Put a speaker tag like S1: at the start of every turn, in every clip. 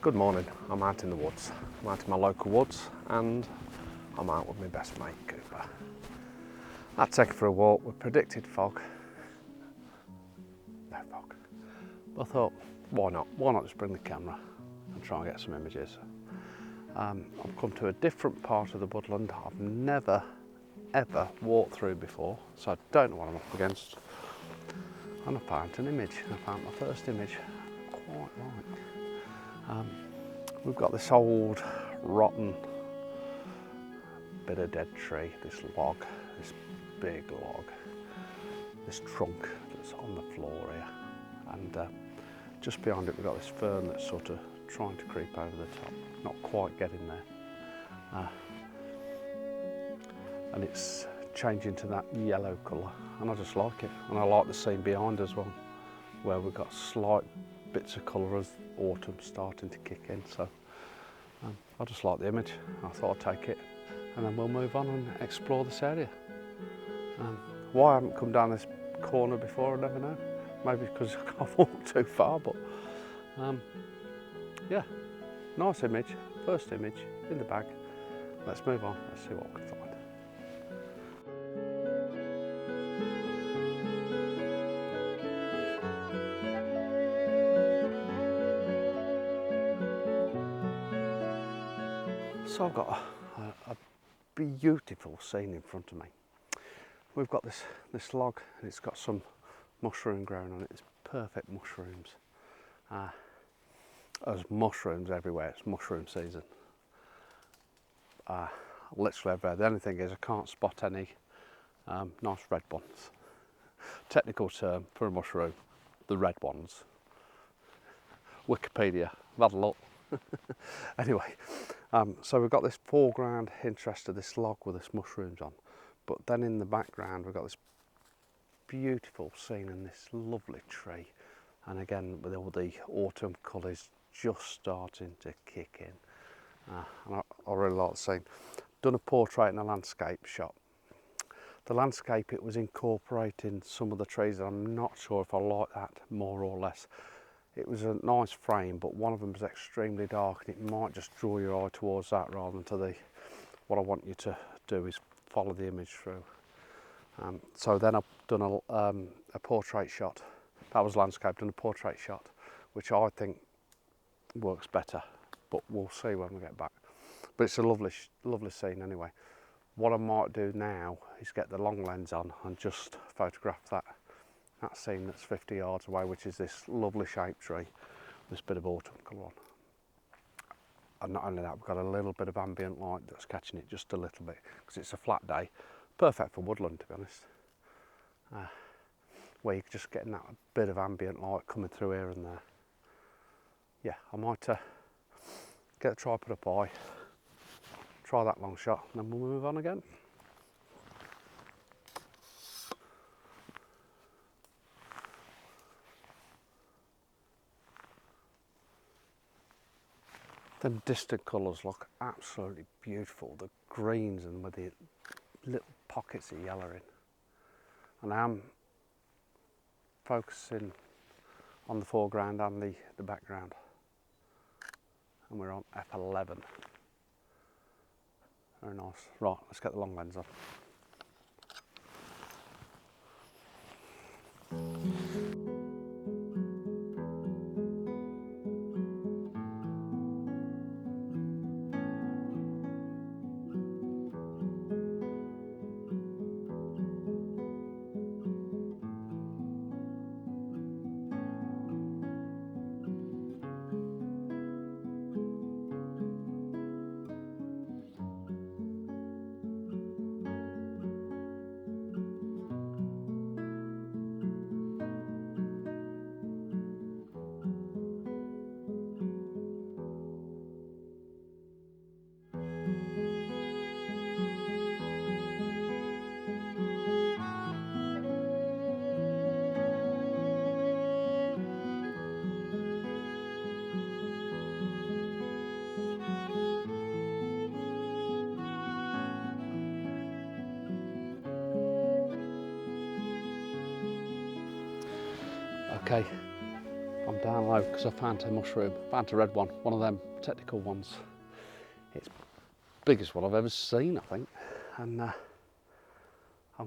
S1: Good morning, I'm out in the woods. I'm out in my local woods and I'm out with my best mate Cooper. I'd take her for a walk with predicted fog. No fog. But I thought, why not? Why not just bring the camera and try and get some images? I've come to a different part of the woodland I've never ever walked through before, so I don't know what I'm up against. And I found an image. I found my first image. Quite right. We've got this old rotten bit of dead tree, this log, this big log, this trunk that's on the floor here, and just behind it we've got this fern that's sort of trying to creep over the top, not quite getting there, and it's changing to that yellow colour, and I just like it. And I like the scene behind as well, where we've got slight bits of colour as autumn starting to kick in. So I just like the image. I thought I'd take it and then we'll move on and explore this area. Why I haven't come down this corner before, I never know. Maybe because I can't walk too far, but yeah, nice image, first image in the bag. Let's move on, let's see what we can find. So I've got a beautiful scene in front of me. We've got this log and it's got some mushroom growing on it. It's perfect mushrooms. There's mushrooms everywhere, it's mushroom season. Literally everywhere. The only thing is I can't spot any nice red ones. Technical term for a mushroom, the red ones. Wikipedia, I've had a look. Anyway, so we've got this foreground interest of this log with this mushrooms on, but then in the background we've got this beautiful scene in this lovely tree, and again with all the autumn colours just starting to kick in, and I really like the scene. Done a portrait and a landscape shot. The landscape, it was incorporating some of the trees, and I'm not sure if I like that more or less. It was a nice frame, but one of them was extremely dark, and it might just draw your eye towards that rather than to the, what I want you to do is follow the image through. So then I've done a portrait shot. That was landscape, done a portrait shot, which I think works better, but we'll see when we get back. But it's a lovely scene anyway. What I might do now is get the long lens on and just photograph that scene that's 50 yards away, which is this lovely shaped tree, this bit of autumn colour on. And not only that, we've got a little bit of ambient light that's catching it just a little bit, because it's a flat day. Perfect for woodland, to be honest. Where you're just getting that bit of ambient light coming through here and there. Yeah, I might get the tripod up high, try that long shot, and then we'll move on again. Them distant colours look absolutely beautiful, the greens and with the little pockets of yellow in. And I'm focusing on the foreground and the background. And we're on f11. Very nice. Right, let's get the long lens on. Okay, I'm down low because I found a mushroom, found a red one of them technical ones. It's the biggest one I've ever seen, I think. And I'm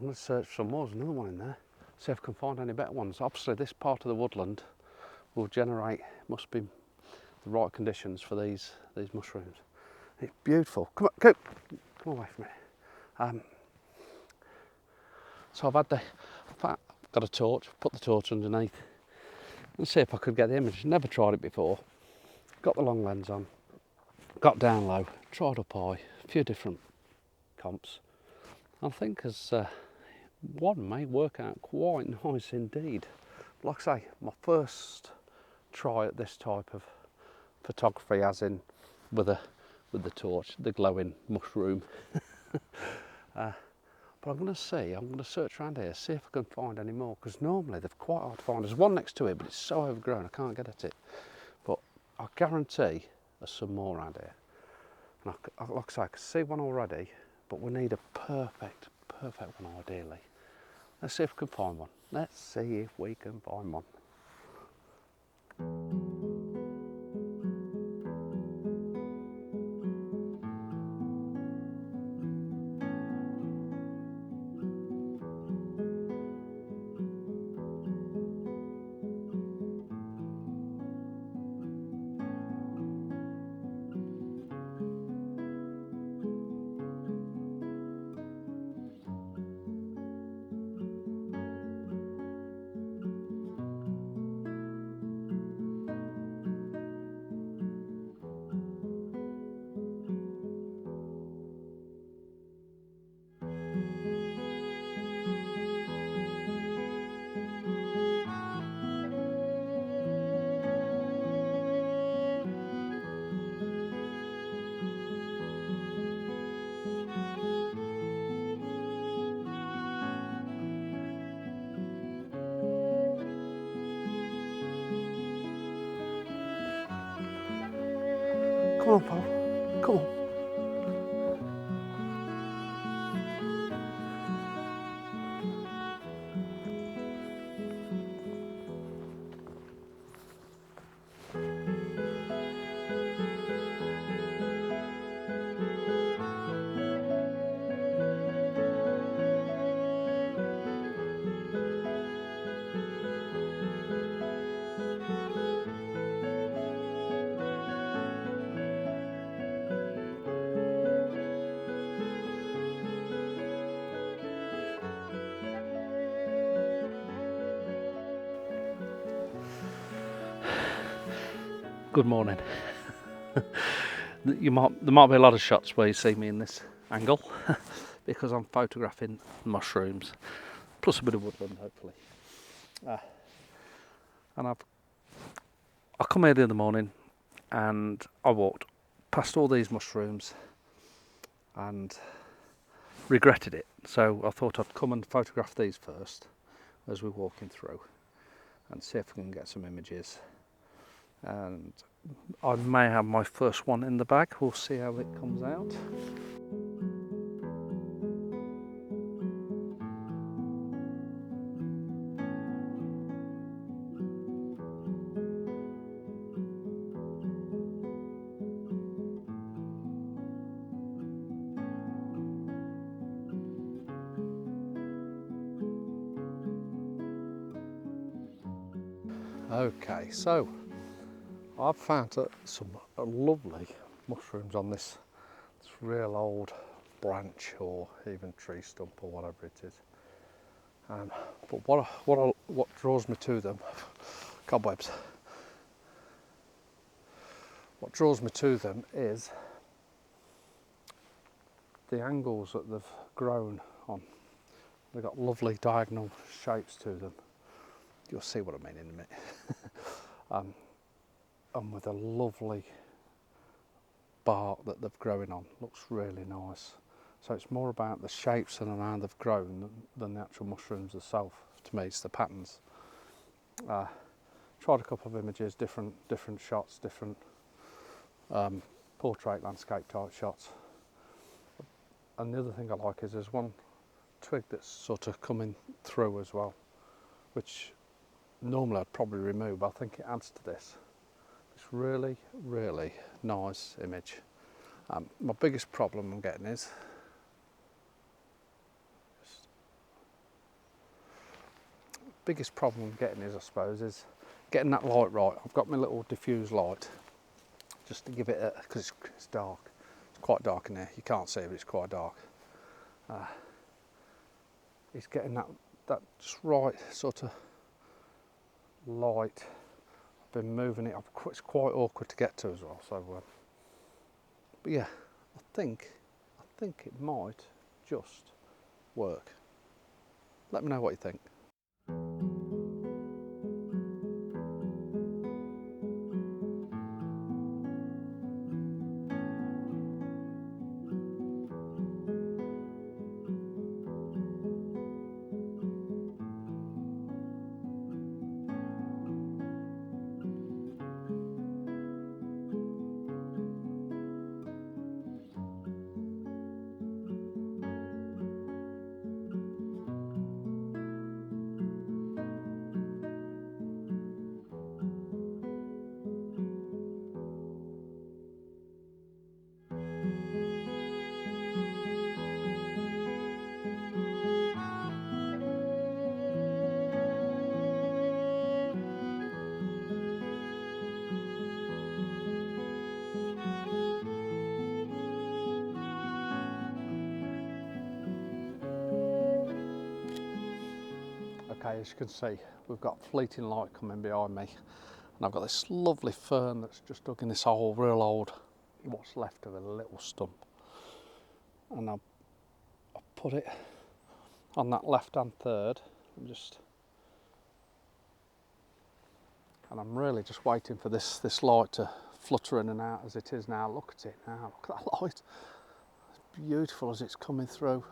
S1: going to search for some more. There's another one in there. See if I can find any better ones. Obviously this part of the woodland will generate, must be the right conditions for these mushrooms. It's beautiful. Come on, come away from it. So I've got a torch, put the torch underneath and see if I could get the image. Never tried it before. Got the long lens on, got down low, tried up high, a few different comps. I think as one may work out quite nice indeed. Like I say, my first try at this type of photography, as in with the torch, the glowing mushroom. But I'm going to search around here, see if I can find any more, because normally they're quite hard to find. There's one next to it, but it's so overgrown I can't get at it. But I guarantee there's some more around here. And like I say, I can see one already, but we need a perfect one ideally. Let's see if we can find one. Let's see if we can find one. Come on, Paul. Come on. Good morning. There might be a lot of shots where you see me in this angle because I'm photographing mushrooms, plus a bit of woodland hopefully. And I come here the other morning and I walked past all these mushrooms and regretted it. So I thought I'd come and photograph these first as we're walking through and see if we can get some images. And I may have my first one in the bag. We'll see how it comes out. Okay, so I've found some lovely mushrooms on this real old branch or even tree stump or whatever it is. But what draws me to them, cobwebs. What draws me to them is the angles that they've grown on. They've got lovely diagonal shapes to them. You'll see what I mean in a minute. And with a lovely bark that they've growing on, looks really nice. So it's more about the shapes and how they've grown than the actual mushrooms themselves. To me, it's the patterns. Tried a couple of images, different shots, different portrait landscape type shots. And the other thing I like is there's one twig that's sort of coming through as well, which normally I'd probably remove, but I think it adds to this. It's really, really nice image. My biggest problem I'm getting is I suppose, is getting that light right. I've got my little diffuse light just to give it a, because it's dark. It's quite dark in here. You can't see, but it's quite dark. It's getting that just right sort of light. I've been moving it. It's quite awkward to get to as well. So, but yeah, I think it might just work. Let me know what you think. Okay, as you can see, we've got fleeting light coming behind me, and I've got this lovely fern that's just dug in this old, real old, what's left of a little stump, and I'll put it on that left-hand third, and I'm really just waiting for this light to flutter in and out as it is now. Look at it now, look at that light. It's beautiful as it's coming through.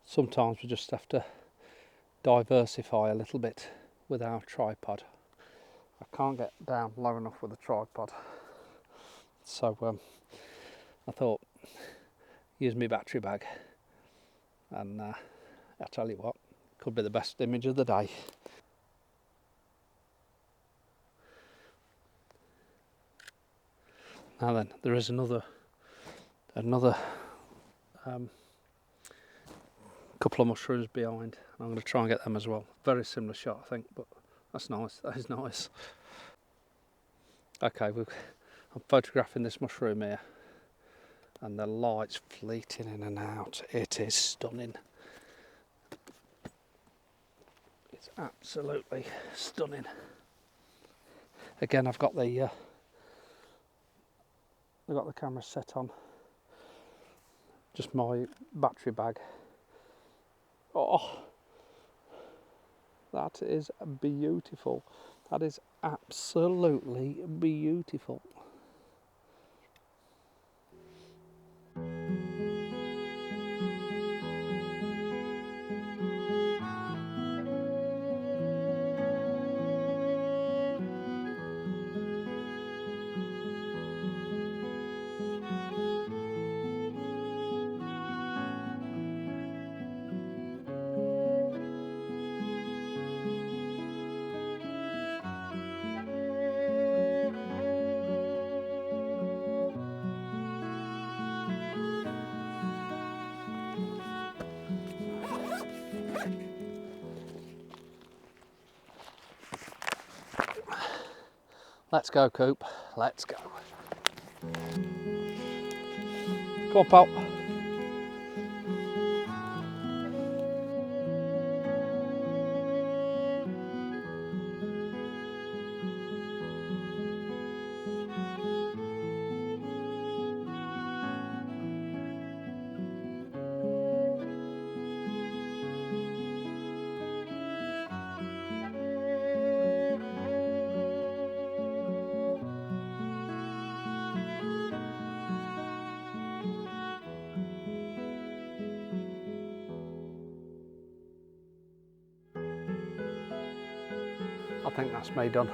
S1: Sometimes we just have to diversify a little bit with our tripod. I can't get down low enough with the tripod, so I thought use my battery bag, and I tell you what, could be the best image of the day. Now then, there is another couple of mushrooms behind. I'm going to try and get them as well. Very similar shot, I think, but that's nice. That is nice. Okay, I'm photographing this mushroom here, and the light's fleeting in and out. It is stunning. It's absolutely stunning. Again, I've got the camera set on just my battery bag. Oh, that is beautiful. That is absolutely beautiful. Let's go, Coop. Let's go. Come on, pal. I think that's me done.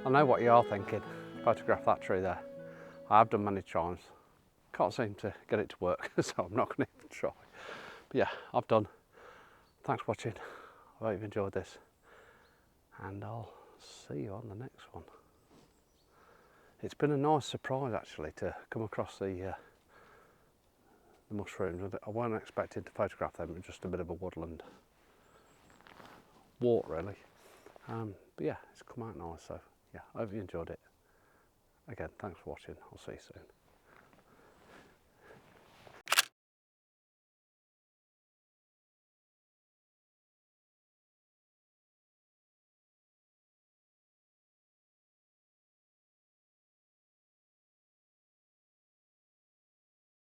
S1: I know what you are thinking, photograph that tree there. I have done many times. Can't seem to get it to work, so I'm not going to even try. But yeah, I've done. Thanks for watching. I hope you've enjoyed this. And I'll see you on the next one. It's been a nice surprise actually to come across the mushrooms. I wasn't expecting to photograph them, it was just a bit of a woodland walk really. But yeah, it's come out nice, so yeah, I hope you enjoyed it. Again, thanks for watching. I'll see you soon.